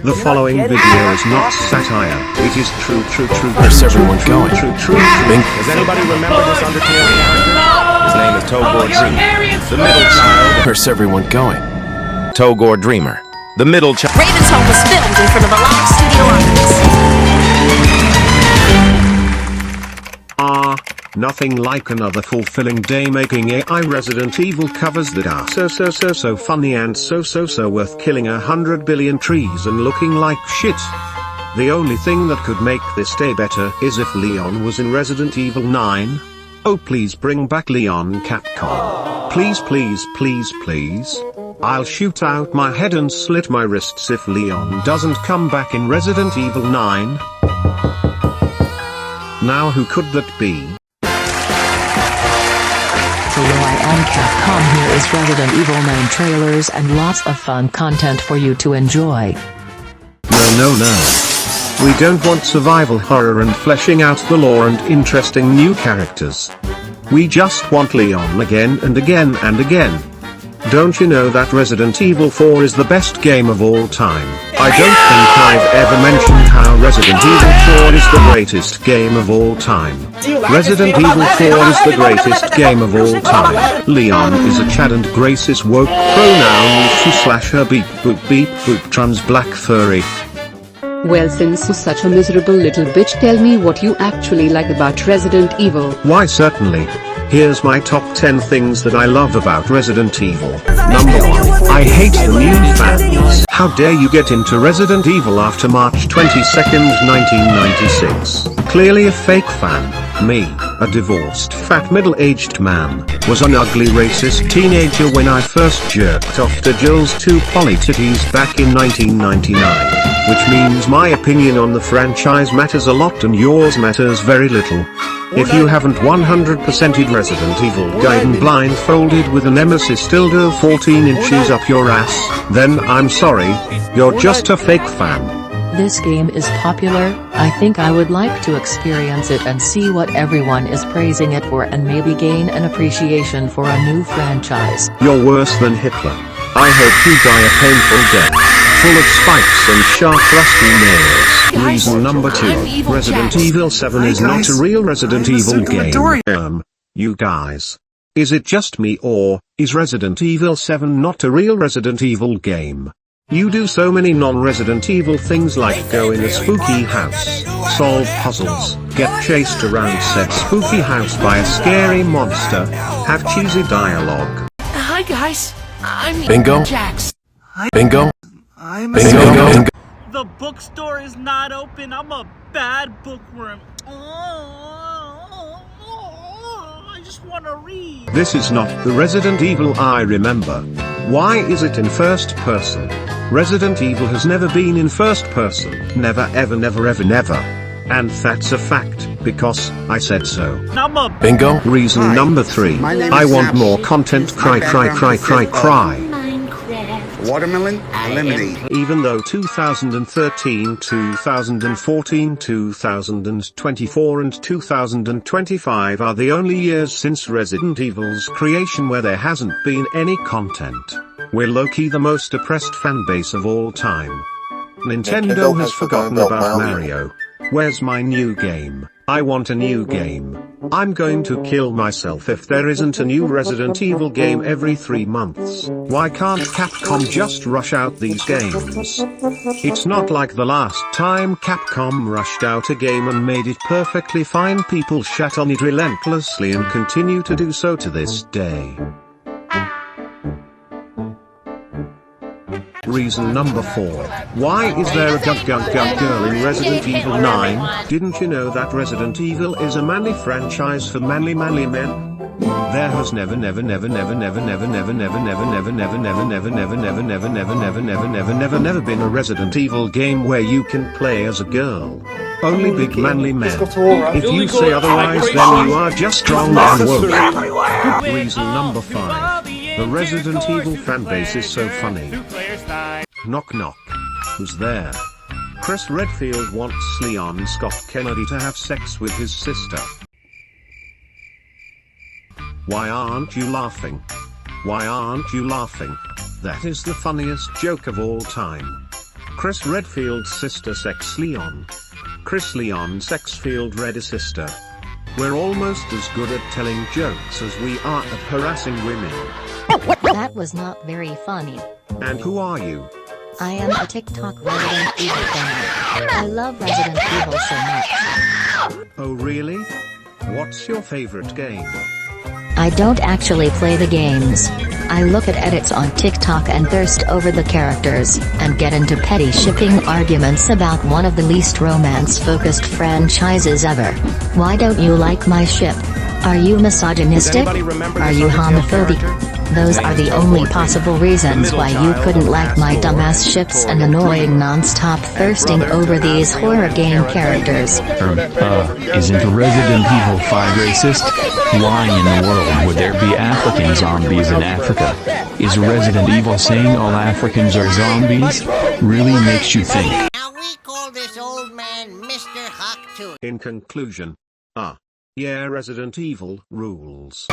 The following video is not satire. It is true. Where's everyone going? True. Does anybody remember this Undertale character? His name is Togor Dreamer, the middle child. Where's everyone going? Togor Dreamer, the middle child. Raven's Home was filmed in front of a live studio audience. Nothing like another fulfilling day making AI Resident Evil covers that are so funny and so worth killing 100 billion trees and looking like shit. The only thing that could make this day better is if Leon was in Resident Evil 9. Oh please bring back Leon, Capcom. Please. I'll shoot out my head and slit my wrists if Leon doesn't come back in Resident Evil 9. Now who could that be? Hello, I am Capcom. Here is Resident Evil 9 trailers and lots of fun content for you to enjoy. No. We don't want survival horror and fleshing out the lore and interesting new characters. We just want Leon again and again and again. Don't you know that Resident Evil 4 is the best game of all time? I don't think I've ever mentioned how Resident Evil 4 is the greatest game of all time. Resident Evil 4 is the greatest game of all time. Leon is a Chad and Grace is woke pronouns she/her beep boop trans black furry. Well, since you're such a miserable little bitch, tell me what you actually like about Resident Evil. Why certainly. Here's my top 10 things that I love about Resident Evil. Number 1. I hate the new fans. How dare you get into Resident Evil after March 22nd, 1996. Clearly a fake fan. Me, a divorced fat middle-aged man, was an ugly racist teenager when I first jerked off to Jill's two poly titties back in 1999. Which means my opinion on the franchise matters a lot and yours matters very little. If you haven't 100%ed Resident Evil Gaiden blindfolded with a Nemesis dildo 14 inches up your ass, then I'm sorry, you're just a fake fan. This game is popular. I think I would like to experience it and see what everyone is praising it for and maybe gain an appreciation for a new franchise. You're worse than Hitler. I hope you die a painful death, full of spikes and sharp rusty nails. Reason number 2, Resident Evil 7 is not a real Resident Evil game. You guys. Is it just me or, is Resident Evil 7 not a real Resident Evil game? You do so many non-Resident Evil things like go in a spooky house, solve puzzles, get chased around said spooky house by a scary monster, have cheesy dialogue. Hi guys, I'm Bingo? Jax. Bingo? Bingo. The bookstore is not open. I'm a bad bookworm. I just want to read. This is not the Resident Evil I remember. Why is it in first person? Resident Evil has never been in first person. Never. And that's a fact, because I said so. Bingo? Reason number 3. I want more content. Cry. Watermelon lemonade. Even though 2013, 2014, 2024 and 2025 are the only years since Resident Evil's creation where there hasn't been any content, we're low-key the most oppressed fanbase of all time. Nintendo has forgotten about Mario. Where's my new game? I want a new game. I'm going to kill myself if there isn't a new Resident Evil game every 3 months. Why can't Capcom just rush out these games? It's not like the last time Capcom rushed out a game and made it perfectly fine. People shat on it relentlessly and continue to do so to this day. Reason number 4. Why is there a girl in Resident Evil 9? Didn't you know that Resident Evil is a manly franchise for manly men? There has never been a Resident Evil game where you can play as a girl. Only big manly men. If you say otherwise, then you are just wrong and woke. Reason number 5. The Resident Evil fanbase is so funny. Knock. Who's there? Chris Redfield wants Leon Scott Kennedy to have sex with his sister. Why aren't you laughing? That is the funniest joke of all time. Chris Redfield's sister Sex Leon. Chris Leon Sexfield Red sister. We're almost as good at telling jokes as we are at harassing women. That was not very funny. And who are you? I am a TikTok Resident Evil fan. I love Resident Evil so much. Oh really? What's your favorite game? I don't actually play the games. I look at edits on TikTok and thirst over the characters, and get into petty shipping arguments about one of the least romance-focused franchises ever. Why don't you like my ship? Are you misogynistic? Are you homophobic? Those are the only possible reasons why you couldn't like my dumbass ships and annoying non-stop thirsting over these horror game characters. Isn't Resident Evil 5 racist? Why in the world would there be African zombies in Africa? Is Resident Evil saying all Africans are zombies? Really makes you think. Now we call this old man Mr. Huck too. In conclusion, yeah, Resident Evil rules.